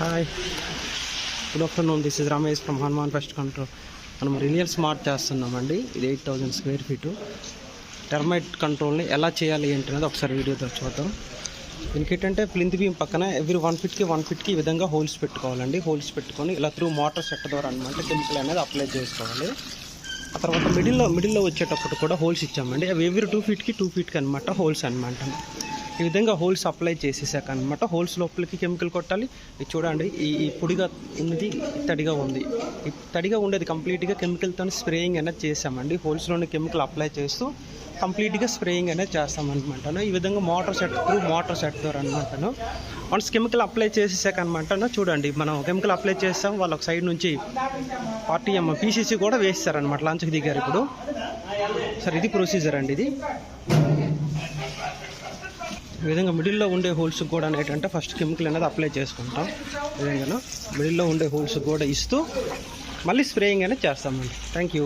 Hi, good afternoon. This is Ramesh from Hanuman pest control. మనం రినియల్ smart చేస్తున్నామండి. ఇది 8000 స్క్వేర్ ఫీటు. టెర్మైట్ కంట్రోల్ని ఎలా చేయాలి ఏంటి అనేది ఒకసారి వీడియోతో చూద్దాం. దీనికి ఏంటంటే ప్లింత్ బీమ్ పక్కన ఎవ్రీ 1 ఫీట్కి ఈ విధంగా హోల్స్ పెట్టుకోవాలండి. హోల్స్ పెట్టుకొని ఇలా త్రూ మోటార్ సెట్ ద్వారా అనమాట కెమికల్ అనేది అప్లై చేసుకోవాలి. ఆ తర్వాత మిడిల్లో వచ్చేటప్పుడు కూడా హోల్స్ ఇచ్చామండి. అవి ఎవ్రీ 2 ఫీట్కి అనమాట హోల్స్ అనమాట. ఈ విధంగా హోల్స్ అప్లై చేసేసాక అనమాట హోల్స్ లోపలికి కెమికల్ కొట్టాలి. ఇది చూడండి, ఈ పొడిగా ఉన్నది తడిగా ఉంది. ఈ తడిగా ఉండేది కంప్లీట్గా కెమికల్తో స్ప్రేయింగ్ అనేది చేసామండి. హోల్స్లోని కెమికల్ అప్లై చేస్తూ కంప్లీట్గా స్ప్రేయింగ్ అనేది చేస్తామన్నమాట. ఈ విధంగా మోటార్ సెట్ ద్వారా అనమాట. వన్స్ కెమికల్ అప్లై చేసేసాక అనమాట చూడండి, మనం కెమికల్ అప్లై చేస్తాం. వాళ్ళ సైడ్ నుంచి 40 mm PCC కూడా వేస్తారనమాట. లాంచ్కి దిగారు ఇప్పుడు. సరే, ఇది ప్రొసీజర్ అండి. ఇది ఈ విధంగా మిడిల్లో ఉండే హోల్స్ కూడా ఏంటంటే ఫస్ట్ కెమికల్ అనేది అప్లై చేసుకుంటాం. ఈ విధంగా మిడిల్లో ఉండే హోల్స్ కూడా ఇస్తూ మళ్ళీ స్ప్రేయింగ్ అనేది చేస్తామండి. Thank you.